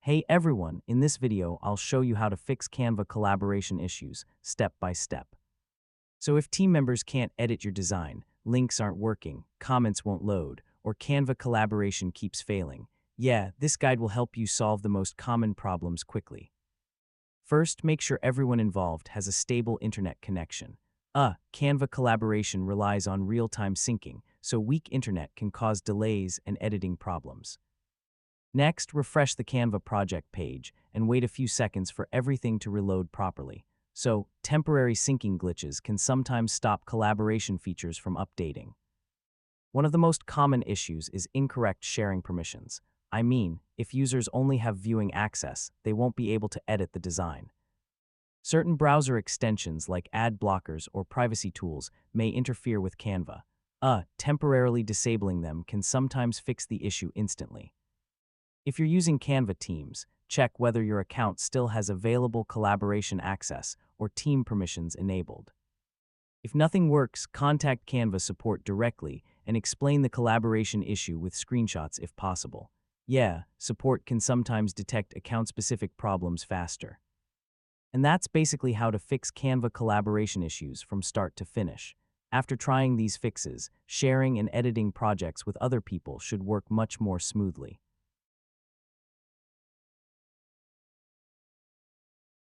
Hey everyone, in this video, I'll show you how to fix Canva collaboration issues, step by step. So if team members can't edit your design, links aren't working, comments won't load, or Canva collaboration keeps failing, yeah, this guide will help you solve the most common problems quickly. First, make sure everyone involved has a stable internet connection. Canva collaboration relies on real-time syncing, so weak internet can cause delays and editing problems. Next, refresh the Canva project page and wait a few seconds for everything to reload properly. So, temporary syncing glitches can sometimes stop collaboration features from updating. One of the most common issues is incorrect sharing permissions. I mean, if users only have viewing access, they won't be able to edit the design. Certain browser extensions like ad blockers or privacy tools may interfere with Canva. Temporarily disabling them can sometimes fix the issue instantly. If you're using Canva Teams, check whether your account still has available collaboration access or team permissions enabled. If nothing works, contact Canva support directly and explain the collaboration issue with screenshots if possible. Yeah, support can sometimes detect account-specific problems faster. And that's basically how to fix Canva collaboration issues from start to finish. After trying these fixes, sharing and editing projects with other people should work much more smoothly.